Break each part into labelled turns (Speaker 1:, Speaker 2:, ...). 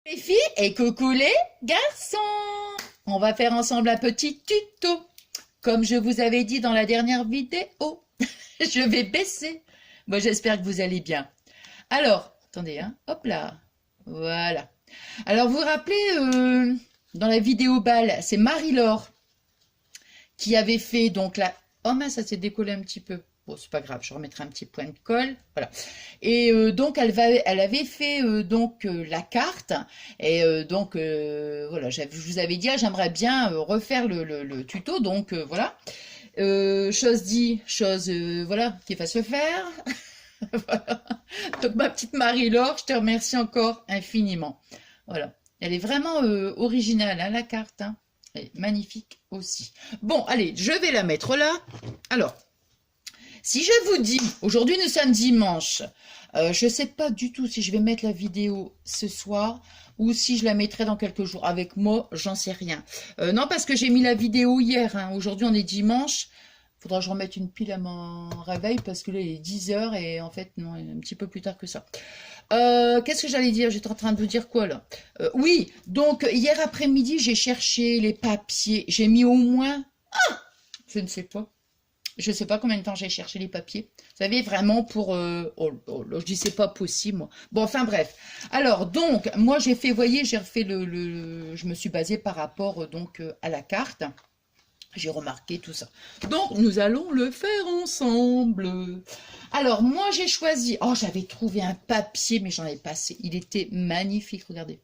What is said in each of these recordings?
Speaker 1: Les filles et coucou les garçons, on va faire ensemble un petit tuto. Comme je vous avais dit dans la dernière vidéo, je vais baisser. Bon, j'espère que vous allez bien. Alors, attendez, hein, hop là, voilà. Alors, vous vous rappelez, dans la vidéo balle, c'est Marie-Laure qui avait fait donc la... Oh mince, ça s'est décollé un petit peu. Bon, c'est pas grave, je remettrai un petit point de colle. Voilà. Et donc, elle avait fait la carte. Et voilà, je vous avais dit, ah, j'aimerais bien refaire le tuto. Donc, voilà. Chose dit, chose, voilà, qui va se faire. Voilà. Donc, ma petite Marie-Laure, je te remercie encore infiniment. Voilà. Elle est vraiment originale, hein, la carte. Hein. Elle est magnifique aussi. Bon, allez, je vais la mettre là. Alors, si je vous dis, aujourd'hui nous sommes dimanche, je ne sais pas du tout si je vais mettre la vidéo ce soir ou si je la mettrai dans quelques jours. Avec moi, j'en sais rien. Non, parce que j'ai mis la vidéo hier. Hein. Aujourd'hui, on est dimanche. Il faudra que je remette une pile à mon réveil parce que là, il est 10 heures et en fait, non, un petit peu plus tard que ça. Qu'est-ce que j'allais dire? J'étais en train de vous dire quoi là? Oui, donc hier après-midi, j'ai cherché les papiers. J'ai mis au moins, je ne sais pas. Je ne sais pas combien de temps j'ai cherché les papiers. Vous savez, vraiment pour... je dis c'est pas possible, moi. Bon, enfin bref. Alors, donc, moi j'ai fait, vous voyez, j'ai refait je me suis basée par rapport à la carte. J'ai remarqué tout ça. Donc, nous allons le faire ensemble. Alors, moi j'ai choisi... Oh, j'avais trouvé un papier, mais j'en ai passé. Il était magnifique, regardez.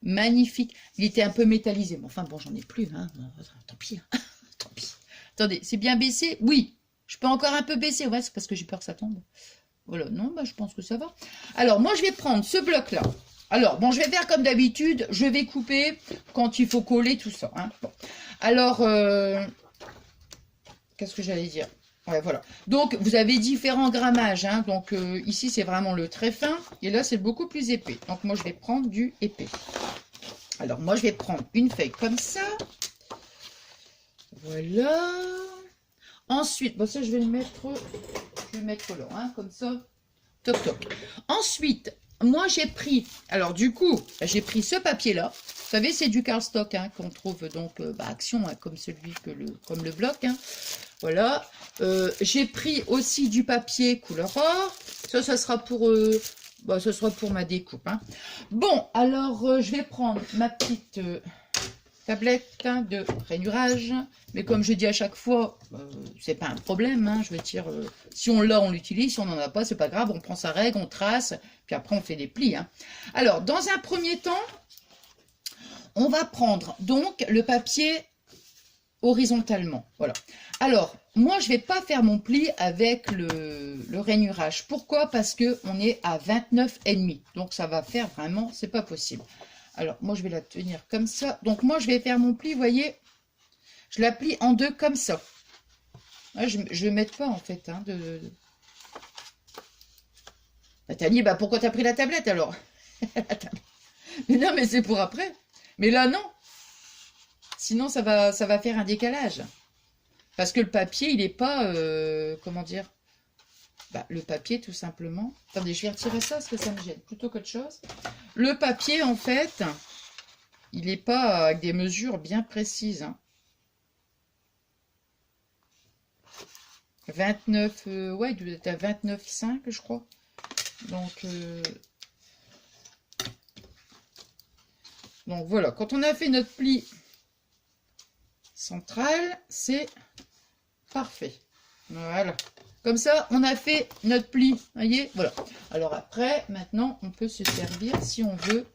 Speaker 1: Magnifique. Il était un peu métallisé. Mais enfin, bon, j'en ai plus. Hein. Tant pis. Hein. Tant pis. Attendez, c'est bien baissé? Oui. Je peux encore un peu baisser. Ouais, c'est parce que j'ai peur que ça tombe. Voilà, non, bah, je pense que ça va. Alors, moi, je vais prendre ce bloc-là. Alors, bon, je vais faire comme d'habitude. Je vais couper quand il faut coller tout ça. Hein. Bon. Alors, qu'est-ce que j'allais dire? Ouais, voilà. Donc, vous avez différents grammages. Hein. Donc, ici, c'est vraiment le très fin. Et là, c'est beaucoup plus épais. Donc, moi, je vais prendre du épais. Alors, moi, je vais prendre une feuille comme ça. Voilà. Ensuite, bon ça je vais le mettre là, hein, comme ça. Toc toc. Ensuite, moi j'ai pris, alors du coup, j'ai pris ce papier-là. Vous savez, c'est du cardstock hein, qu'on trouve donc Action, hein, comme celui comme le bloc. Hein. Voilà. J'ai pris aussi du papier couleur or. Ça sera pour ce sera pour ma découpe. Hein. Bon, alors je vais prendre ma petite tablette de rainurage, mais comme je dis à chaque fois, c'est pas un problème, hein, je veux dire, si on l'a, on l'utilise, si on n'en a pas, c'est pas grave, on prend sa règle, on trace, puis après on fait des plis. Hein. Alors, dans un premier temps, on va prendre donc le papier horizontalement, voilà. Alors, moi je vais pas faire mon pli avec le rainurage. Pourquoi? Parce que on est à 29,5, donc ça va faire vraiment, c'est pas possible. Alors, moi, je vais la tenir comme ça. Donc, moi, je vais faire mon pli, vous voyez, je la plie en deux comme ça. Ouais, je ne vais mettre pas, en fait. Hein, Nathalie, bah, pourquoi tu as pris la tablette, alors? Mais non, mais c'est pour après. Mais là, non. Sinon, ça va faire un décalage. Parce que le papier, il n'est pas... comment dire? Bah, le papier, tout simplement. Attendez, je vais retirer ça, parce que ça me gêne, plutôt qu'autre chose. Le papier, en fait... il n'est pas avec des mesures bien précises. Hein. 29, ouais, il doit être à 29,5, je crois. Donc voilà, quand on a fait notre pli central, c'est parfait. Voilà. Comme ça, on a fait notre pli. Voyez, voilà. Alors après, maintenant, on peut se servir si on veut.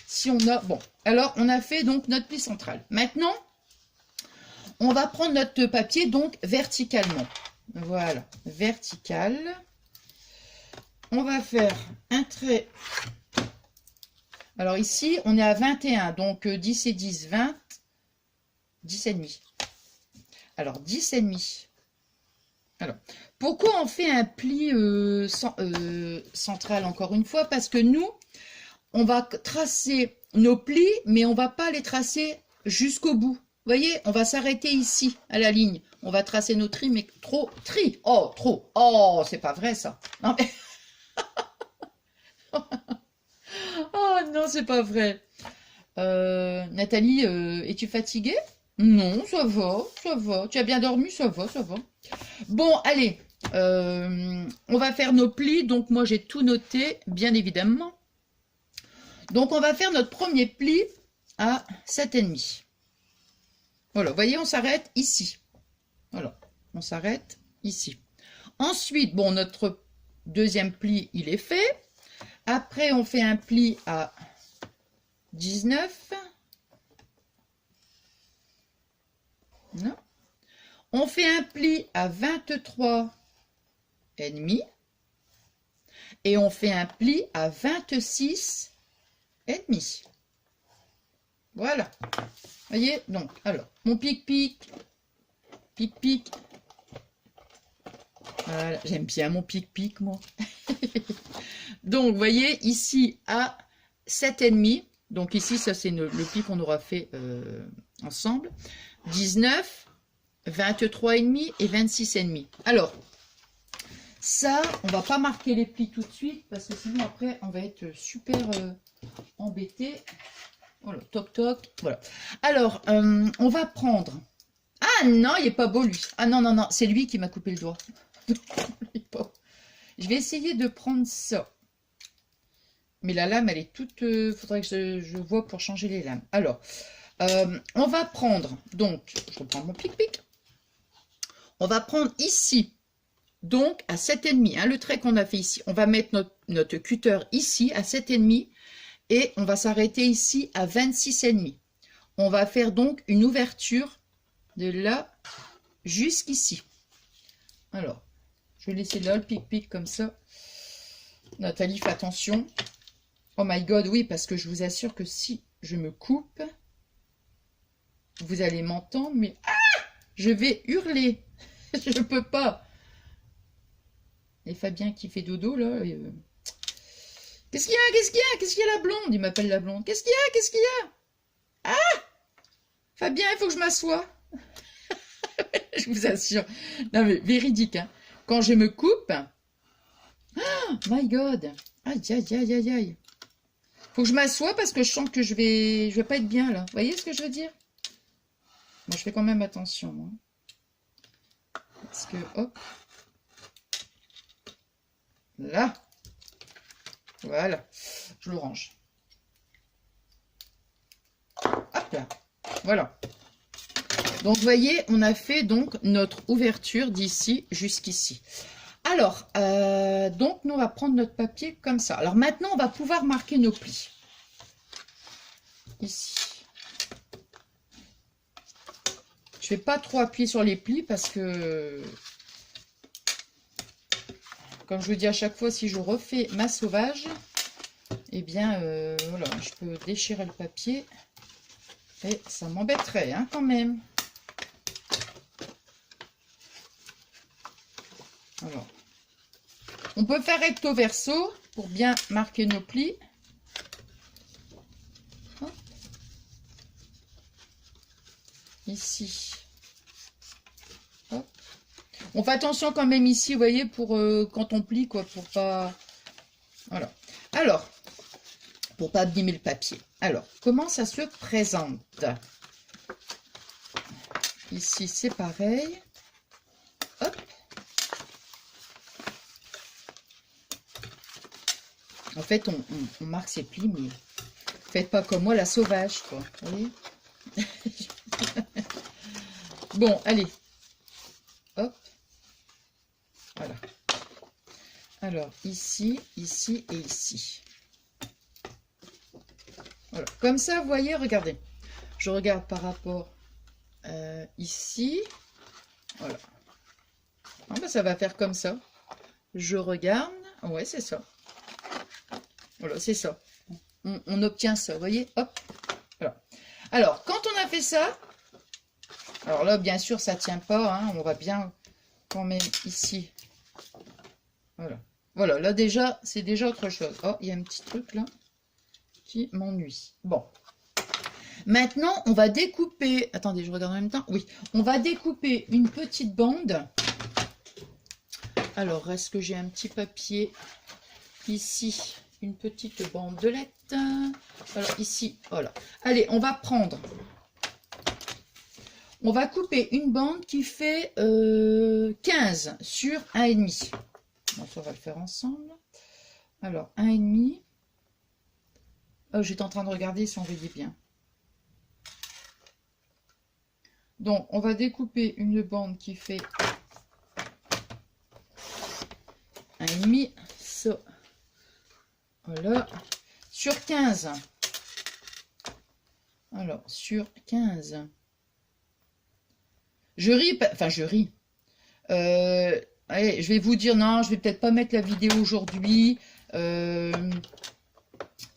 Speaker 1: Si on a... Bon, alors on a fait donc notre pli central. Maintenant, on va prendre notre papier donc verticalement. Voilà, vertical. On va faire un trait. Alors ici, on est à 21, donc 10 et 10, 20. 10 et demi. Alors, 10 et demi. Alors, pourquoi on fait un pli central encore une fois? Parce que nous, on va tracer nos plis, mais on va pas les tracer jusqu'au bout. Vous voyez, on va s'arrêter ici, à la ligne. On va tracer nos tris, mais trop, tri. Oh, trop. Oh, c'est pas vrai, ça. Non, mais... Oh non, c'est pas vrai. Nathalie, es-tu fatiguée? Non, ça va, ça va. Tu as bien dormi? Ça va, ça va. Bon, allez, on va faire nos plis. Donc, moi, j'ai tout noté, bien évidemment. Donc, on va faire notre premier pli à 7,5. Voilà, vous voyez, on s'arrête ici. Voilà, on s'arrête ici. Ensuite, bon, notre deuxième pli, il est fait. Après, on fait un pli à 19. Non. On fait un pli à 23,5. Et on fait un pli à 26,5. Voilà. Voyez, donc, alors, mon pic-pic, pic-pic. Voilà, j'aime bien mon pic-pic, moi. Donc, vous voyez, ici, à 7,5. Donc, ici, ça, c'est le pli qu'on aura fait ensemble. 19, 23,5 et 26,5. Alors, ça, on va pas marquer les plis tout de suite, parce que sinon, après, on va être super embêté. Voilà, toc toc, voilà. Alors, on va prendre... Ah non, il est pas beau lui. Ah non, non, non, c'est lui qui m'a coupé le doigt. Je vais essayer de prendre ça. Mais la lame, elle est toute... faudrait que je vois pour changer les lames. Alors, on va prendre... Donc, je reprends mon pic-pic. On va prendre ici, donc à 7,5, hein, le trait qu'on a fait ici. On va mettre notre cutter ici à 7,5. Et on va s'arrêter ici à 26,5. On va faire donc une ouverture de là jusqu'ici. Alors, je vais laisser là le pic-pic comme ça. Nathalie, fais attention. Oh my god, oui, parce que je vous assure que si je me coupe, vous allez m'entendre, mais je vais hurler. Je ne peux pas. Et Fabien qui fait dodo, là... Qu'est-ce qu'il y a? Qu'est-ce qu'il y a? Qu'est-ce qu'il y a la blonde? Il m'appelle la blonde. Qu'est-ce qu'il y a? Qu'est-ce qu'il y a? Ah! Fabien, il faut que je m'assoie. Je vous assure. Non mais véridique, hein. Quand je me coupe... Oh my god! Aïe, aïe, aïe, aïe, aïe. Faut que je m'assoie parce que je sens que je vais pas être bien, là. Vous voyez ce que je veux dire? Moi, je fais quand même attention, moi. Parce que, hop. Là. Voilà, je le range. Hop là, voilà. Donc, vous voyez, on a fait donc notre ouverture d'ici jusqu'ici. Alors, donc, nous, on va prendre notre papier comme ça. Alors, maintenant, on va pouvoir marquer nos plis. Ici. Je ne vais pas trop appuyer sur les plis parce que... Comme je vous dis à chaque fois, si je refais ma sauvage, eh bien, voilà, je peux déchirer le papier et ça m'embêterait, hein, quand même. Alors, on peut faire recto verso pour bien marquer nos plis. Hop. Ici. Hop. On fait attention quand même ici, vous voyez, pour quand on plie, quoi, pour pas... Voilà. Alors, pour pas abîmer le papier. Alors, comment ça se présente? Ici, c'est pareil. Hop. En fait, on marque ses plis, mais faites pas comme moi, la sauvage, quoi. Vous voyez? Bon, allez. Hop. Voilà. Alors, ici, ici et ici. Voilà. Comme ça, vous voyez, regardez. Je regarde par rapport ici. Voilà. Ah, ben, ça va faire comme ça. Je regarde. Ouais, c'est ça. Voilà, c'est ça. On obtient ça, vous voyez? Hop. Voilà. Alors, quand on a fait ça, alors là, bien sûr, ça tient pas. Hein, on va bien quand même ici. Voilà. Voilà, là déjà, c'est déjà autre chose. Oh, il y a un petit truc là qui m'ennuie. Bon. Maintenant, on va découper... Attendez, je regarde en même temps. Oui, on va découper une petite bande. Alors, est-ce que j'ai un petit papier ici? une petite bandelette. Alors ici, voilà. Allez, on va prendre. On va couper une bande qui fait 15 sur 1,5. Donc on va le faire ensemble. Alors 1,5. Oh, j'étais en train de regarder si on voyait bien. Donc on va découper une bande qui fait 1,5. Ça. Voilà. Sur 15. Alors sur 15. Je ris, enfin je ris. Allez, je vais vous dire, non, je vais peut-être pas mettre la vidéo aujourd'hui. Je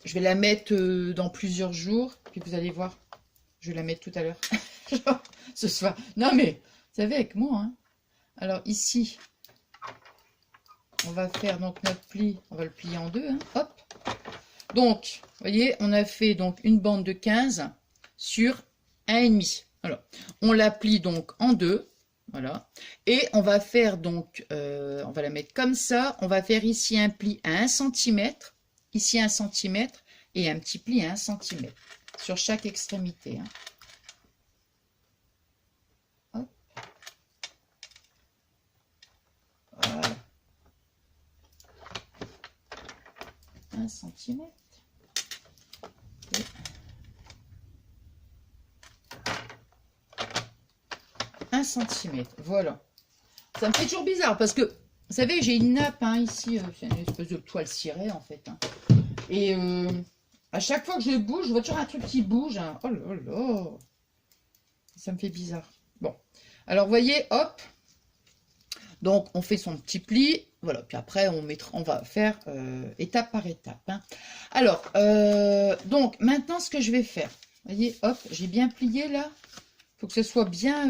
Speaker 1: vais la mettre dans plusieurs jours. Puis vous allez voir, je vais la mettre tout à l'heure. Ce soir. Non mais, vous savez, avec moi. Hein. Alors ici, on va faire donc notre pli. On va le plier en deux. Hein. Hop. Donc, vous voyez, on a fait donc une bande de 15 sur 1,5. Alors, on la plie donc en deux. Voilà. Et on va faire donc, on va la mettre comme ça. On va faire ici un pli à 1 cm, ici 1 cm et un petit pli à 1 cm sur chaque extrémité. Hein. Hop. Voilà. 1 cm. Et 1 cm. Voilà. Ça me fait toujours bizarre parce que, vous savez, j'ai une nappe hein, ici, c'est une espèce de toile cirée en fait. Hein. Et à chaque fois que je bouge, je vois toujours un truc qui bouge. Hein. Oh là là. Ça me fait bizarre. Bon. Alors, vous voyez, hop. Donc, on fait son petit pli. Voilà. Puis après, on va faire étape par étape. Hein. Alors, donc, maintenant, ce que je vais faire. Vous voyez, hop, j'ai bien plié là. Il faut que ce soit bien...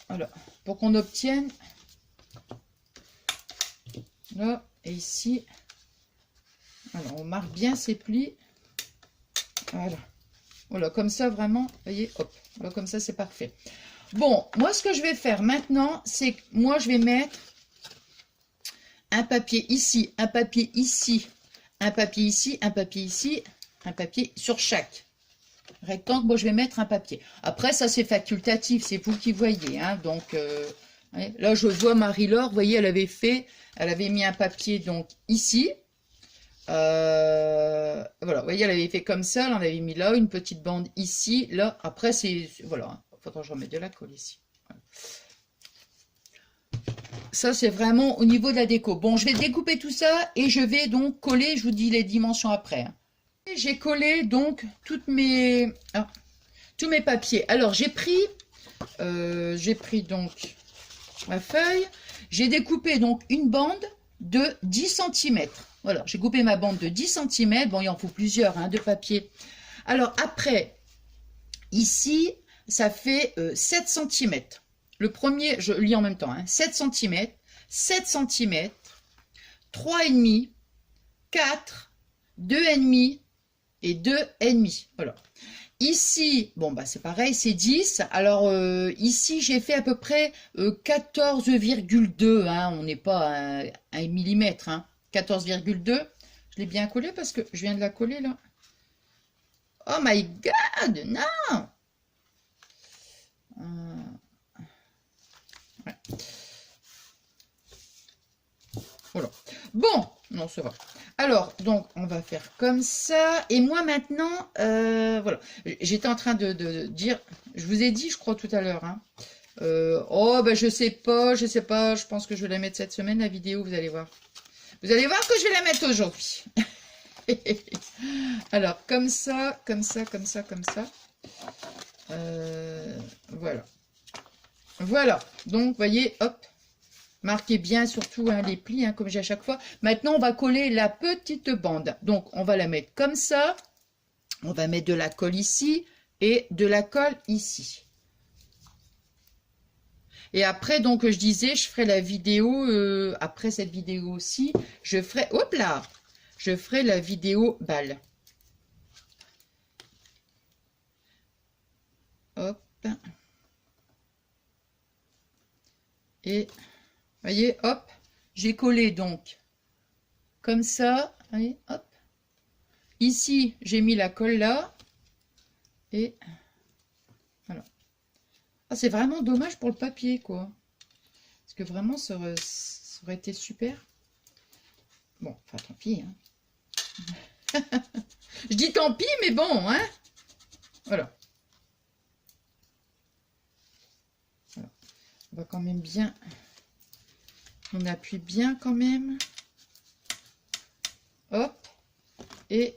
Speaker 1: voilà. Pour qu'on obtienne... Là, et ici... Alors, on marque bien ces plis. Voilà. Voilà, comme ça, vraiment, vous voyez, hop. Voilà, comme ça, c'est parfait. Bon, moi, ce que je vais faire maintenant, c'est que moi, je vais mettre un papier ici, un papier ici, un papier ici, un papier ici, un papier sur chaque rectangle. Moi, je vais mettre un papier. Après, ça, c'est facultatif, c'est vous qui voyez. Hein, donc, là, je vois Marie-Laure, vous voyez, elle avait mis un papier, donc, ici. Voilà, vous voyez, elle avait fait comme ça, elle en avait mis là, une petite bande ici, là, après c'est, voilà, il faudra que je remette de la colle ici. Voilà. Ça c'est vraiment au niveau de la déco. Bon, je vais découper tout ça et je vais donc coller, je vous dis les dimensions après. Hein. J'ai collé donc tous mes papiers. Alors j'ai pris donc ma feuille, j'ai découpé donc une bande de 10 cm. Voilà, j'ai coupé ma bande de 10 cm. Bon, il en faut plusieurs hein, de papier. Alors après, ici, ça fait 7 cm. Le premier, je lis en même temps, hein, 7 cm, 7 cm, 3,5, 4, 2,5 et 2,5. Voilà. Ici, bon, bah c'est pareil, c'est 10. Alors, ici, j'ai fait à peu près 14,2. Hein, on n'est pas à 1 mm. Hein. 14,2. Je l'ai bien collé parce que je viens de la coller là. Oh my god, non! Ouais. Voilà. Bon, non, ça va. Alors, donc, on va faire comme ça. Et moi, maintenant, voilà. J'étais en train de dire, je vous ai dit, je crois, tout à l'heure, hein. Oh, ben, je sais pas, je pense que je vais la mettre cette semaine, la vidéo, vous allez voir. Vous allez voir que je vais la mettre aujourd'hui. Alors, comme ça, comme ça, comme ça, comme ça. Voilà. Voilà. Donc, vous voyez, hop. Marquez bien surtout hein, les plis, hein, comme j'ai à chaque fois. Maintenant, on va coller la petite bande. Donc, on va la mettre comme ça. On va mettre de la colle ici et de la colle ici. Et après, donc, je disais, je ferai la vidéo, après cette vidéo aussi, je ferai, hop là, je ferai la vidéo balle. Hop. Et, voyez, hop, j'ai collé donc comme ça. Allez, hop. Ici, j'ai mis la colle là. Et voilà. Ah, c'est vraiment dommage pour le papier, quoi. Parce que vraiment, ça aurait été super. Bon, enfin, tant pis. Hein. Je dis tant pis, mais bon, hein. Voilà. Voilà. On va quand même bien... On appuie bien quand même. Hop. Et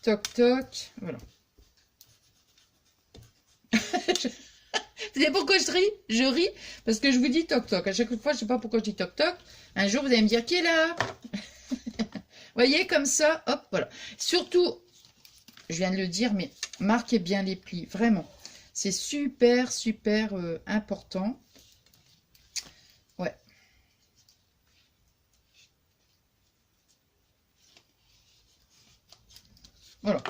Speaker 1: toc toc. Voilà. Vous savez pourquoi je ris? Je ris parce que je vous dis toc toc. À chaque fois, je ne sais pas pourquoi je dis toc toc. Un jour, vous allez me dire qui est là. Voyez, comme ça, hop, voilà. Surtout, je viens de le dire, mais marquez bien les plis. Vraiment. C'est super, super important. Ouais. Voilà.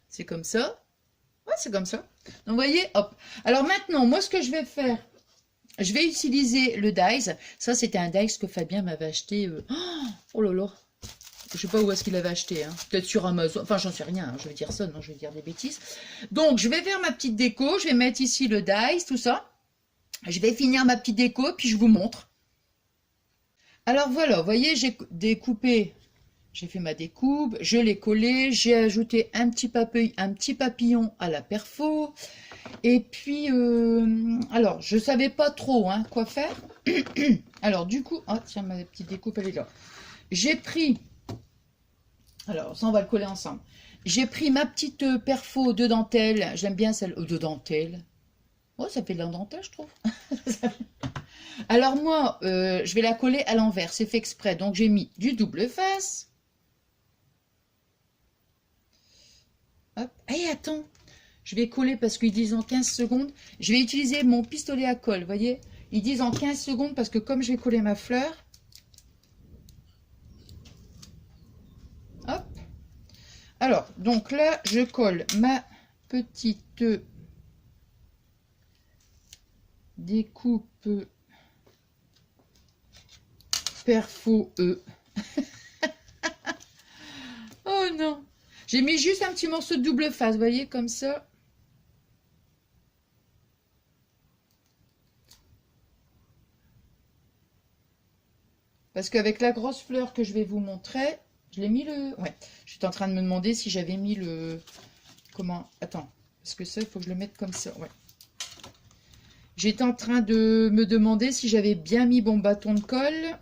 Speaker 1: C'est comme ça. Ouais, c'est comme ça. Donc, vous voyez, hop. Alors maintenant, moi, ce que je vais faire, je vais utiliser le dies. Ça, c'était un dies que Fabien m'avait acheté. Oh là là. Je sais pas où est-ce qu'il avait acheté. Hein. Peut-être sur Amazon. Enfin, j'en sais rien. Hein. Je vais dire ça. Non, je vais dire des bêtises. Donc, je vais faire ma petite déco. Je vais mettre ici le dies, tout ça. Je vais finir ma petite déco, puis je vous montre. Alors, voilà. Vous voyez, j'ai découpé... J'ai fait ma découpe, je l'ai collé, j'ai ajouté un petit papillon à la perfo. Et puis, alors, je ne savais pas trop hein, quoi faire. Alors, du coup, ah tiens, ma petite découpe, elle est là. J'ai pris, alors, ça, on va le coller ensemble. J'ai pris ma petite perfo de dentelle. J'aime bien celle de dentelle. Oh, ça fait de la dentelle, je trouve. Alors, moi, je vais la coller à l'envers. C'est fait exprès. Donc, j'ai mis du double face. Hop. Et attends, je vais coller parce qu'ils disent en 15 secondes. Je vais utiliser mon pistolet à colle, vous voyez. Ils disent en 15 secondes parce que comme je vais coller ma fleur. Hop. Alors, donc là, je colle ma petite découpe perfo E. Oh non. J'ai mis juste un petit morceau de double face, vous voyez, comme ça. Parce qu'avec la grosse fleur que je vais vous montrer, je l'ai mis le... Ouais, je suis en train de me demander si j'avais mis le... Comment? Attends, parce que ça, il faut que je le mette comme ça, ouais. J'étais en train de me demander si j'avais bien mis mon bâton de colle.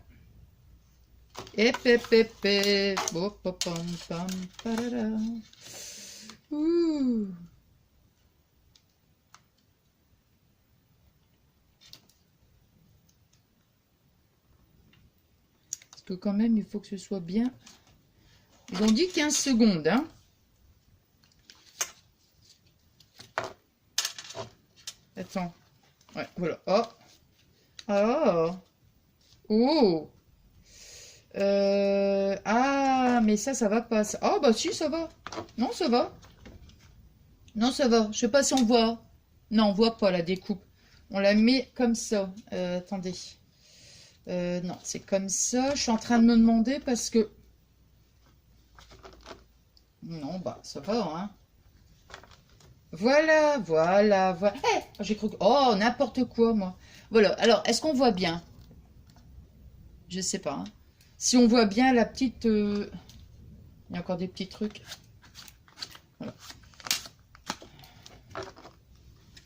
Speaker 1: Ouh. Parce que quand même, il faut que ce soit bien. Ils ont dit 15 secondes, hein. Attends. Ouais, voilà. Oh. Oh. Oh. Ah, mais ça va pas. Ah, bah si, ça va. Non, ça va. Non, ça va. Je sais pas si on voit. Non, on voit pas la découpe. On la met comme ça. Attendez. Non, c'est comme ça. Je suis en train de me demander parce que... Non, bah, ça va, hein. Voilà, voilà, voilà. Hey, j'ai cru que... Oh, n'importe quoi, moi. Voilà. Alors, est-ce qu'on voit bien? Je sais pas, hein. Si on voit bien la petite... Il y a encore des petits trucs. Voilà.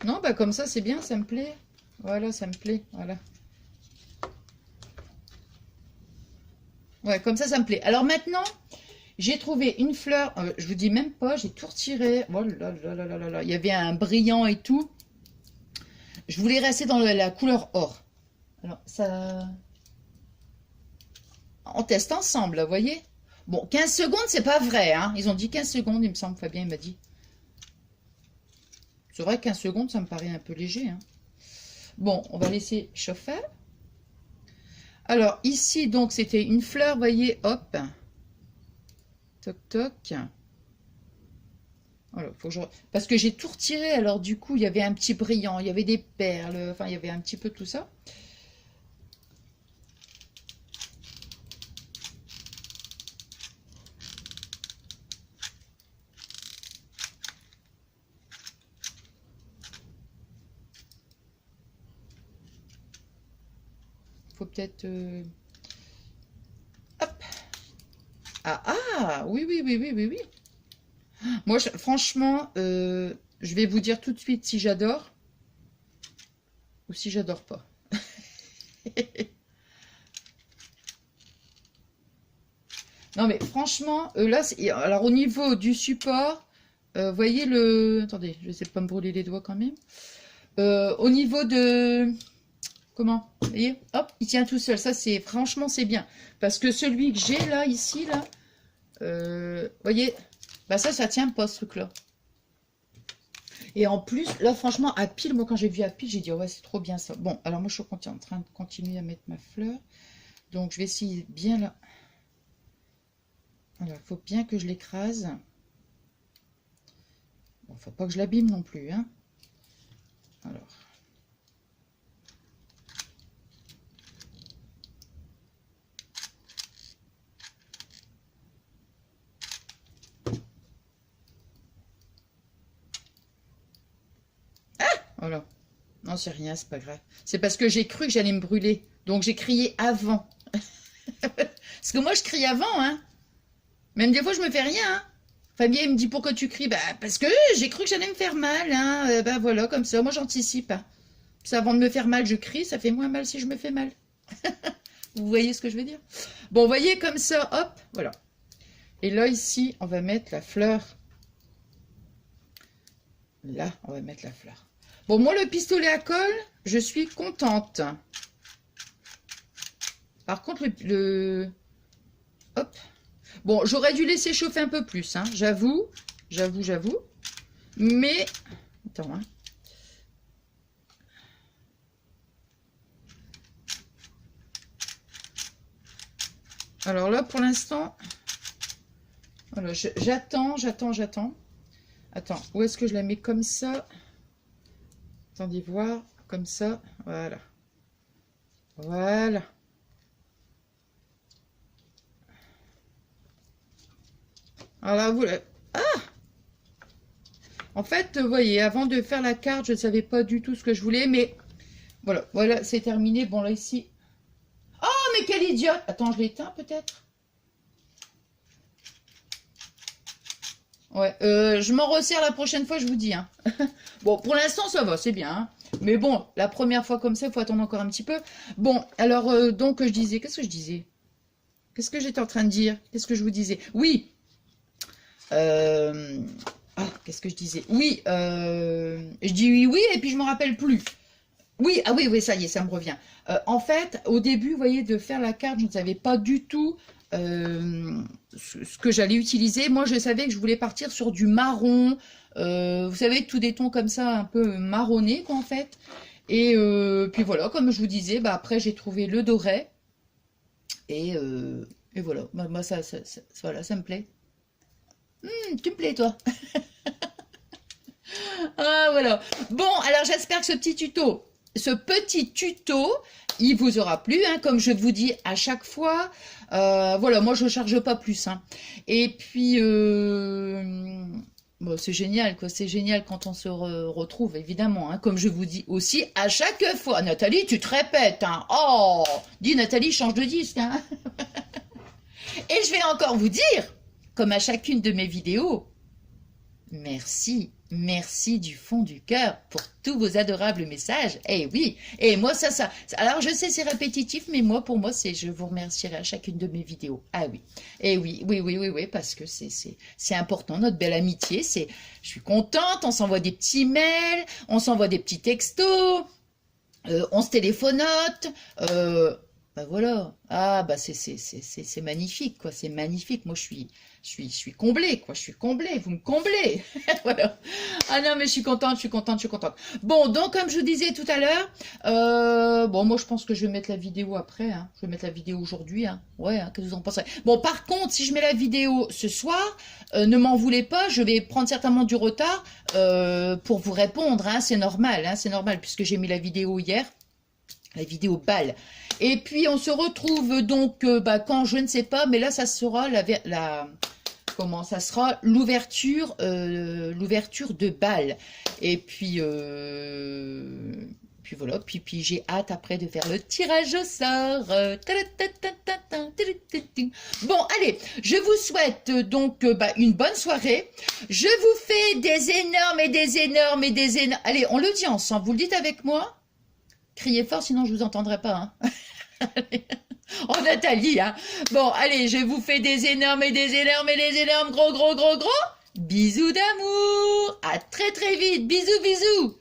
Speaker 1: Non, bah comme ça, c'est bien, ça me plaît. Voilà, ça me plaît, voilà. Ouais, comme ça me plaît. Alors maintenant, j'ai trouvé une fleur, je vous dis même pas, j'ai tout retiré. Oh là là là là là là, il y avait un brillant et tout. Je voulais rester dans la couleur or. Alors, ça... On teste ensemble, vous voyez. Bon, 15 secondes, c'est pas vrai, hein. Ils ont dit 15 secondes, il me semble, Fabien, il m'a dit. C'est vrai, 15 secondes, ça me paraît un peu léger, hein. Bon, on va laisser chauffer. Alors, ici, donc, c'était une fleur, vous voyez, hop. Toc, toc. Voilà, faut que je... Parce que j'ai tout retiré, alors du coup, il y avait un petit brillant, il y avait des perles, enfin, il y avait un petit peu tout ça. faut peut-être... Hop. Ah, oui, oui, oui, oui, oui, oui. Moi, franchement, je vais vous dire tout de suite si j'adore ou si j'adore pas. Non, mais franchement, là, alors au niveau du support, voyez le... Attendez, je vais pas me brûler les doigts quand même. Au niveau de... Comment? Vous voyez? Hop, il tient tout seul. Ça, c'est franchement, c'est bien. Parce que celui que j'ai là, ici, là, voyez, bah ça tient pas, ce truc-là. Et en plus, là, franchement, à pile, moi, quand j'ai vu à pile, j'ai dit, ouais, c'est trop bien ça. Bon, alors moi, je suis en train de continuer à mettre ma fleur. Donc, je vais essayer bien là. Alors, il faut bien que je l'écrase. Bon, faut pas que je l'abîme non plus, hein. Alors. Voilà. Non, c'est rien, c'est pas grave. C'est parce que j'ai cru que j'allais me brûler. Donc, j'ai crié avant. Parce que moi, je crie avant, hein. Même des fois, je me fais rien, hein. Fabien, il me dit, pourquoi tu cries? Bah, parce que j'ai cru que j'allais me faire mal, hein. Bah, voilà, comme ça. Moi, j'anticipe, hein. Ça, avant de me faire mal, je crie. Ça fait moins mal si je me fais mal. Vous voyez ce que je veux dire? Bon, vous voyez, comme ça, hop, voilà. Et là, ici, on va mettre la fleur. Là, on va mettre la fleur. Bon, moi, le pistolet à colle, je suis contente. Par contre, hop. Bon, j'aurais dû laisser chauffer un peu plus, hein, j'avoue. Mais... Attends, hein. Alors là, pour l'instant... Voilà, j'attends. Attends, où est-ce que je la mets comme ça? Attendez voir, comme ça, voilà. Voilà. Alors vous, ah! En fait, vous voyez, avant de faire la carte, je ne savais pas du tout ce que je voulais, mais voilà, c'est terminé. Bon, là, ici... Oh, mais quel idiote! Attends, je l'éteins peut-être? Ouais, je m'en resserre la prochaine fois, je vous dis. Hein. Bon, pour l'instant, ça va, c'est bien. Hein. Mais bon, la première fois comme ça, il faut attendre encore un petit peu. Bon, alors, donc, je disais... Qu'est-ce que je disais? Qu'est-ce que j'étais en train de dire? Qu'est-ce que je vous disais? Oui. Qu'est-ce que je disais? Oui, je dis oui, et puis je me rappelle plus. Oui, ah oui, ça y est, ça me revient. En fait, au début, vous voyez, de faire la carte, je ne savais pas du tout ce que j'allais utiliser. Moi, je savais que je voulais partir sur du marron. Vous savez, tous des tons comme ça, un peu marronné, quoi, en fait. Et puis voilà, comme je vous disais, bah, après, j'ai trouvé le doré. Et voilà, moi, voilà, ça me plaît. Tu me plais, toi. Ah, voilà. Bon, alors j'espère que ce petit tuto, il vous aura plu, hein, comme je vous dis à chaque fois. Voilà, moi je ne charge pas plus. Hein. Et puis, bon, c'est génial, quoi. C'est génial quand on se retrouve, évidemment. Hein, comme je vous dis aussi à chaque fois. Nathalie, tu te répètes. Hein. Oh, dis Nathalie, change de disque. Hein. Et je vais encore vous dire, comme à chacune de mes vidéos, merci, merci du fond du cœur pour tous vos adorables messages. Eh oui, et moi ça. Alors je sais c'est répétitif, mais moi pour moi je vous remercierai à chacune de mes vidéos. Ah oui, et oui, parce que c'est important notre belle amitié. Je suis contente, on s'envoie des petits mails, on s'envoie des petits textos, on se téléphonote. Bah voilà, ah bah c'est magnifique quoi, c'est magnifique. Moi je suis comblée quoi, je suis comblée, vous me comblez. Voilà. Ah non mais je suis contente. Bon donc comme je vous disais tout à l'heure, bon moi je pense que je vais mettre la vidéo après, hein. Je vais mettre la vidéo aujourd'hui, hein. Ouais, hein, qu'est-ce que vous en pensez? Bon par contre si je mets la vidéo ce soir, ne m'en voulez pas, je vais prendre certainement du retard pour vous répondre, hein. C'est normal puisque j'ai mis la vidéo hier. La vidéo balle. Et puis on se retrouve donc quand je ne sais pas, mais là ça sera comment ça sera l'ouverture de balle. Et puis puis voilà, puis j'ai hâte après de faire le tirage au sort. Bon, allez, je vous souhaite donc une bonne soirée. Je vous fais des énormes et des énormes et des énormes... Allez, on le dit ensemble, vous le dites avec moi? Criez fort, sinon je vous entendrai pas. Hein. Oh, Nathalie, hein. Bon, allez, je vous fais des énormes et des énormes et des énormes gros bisous d'amour. À très très vite. Bisous, bisous.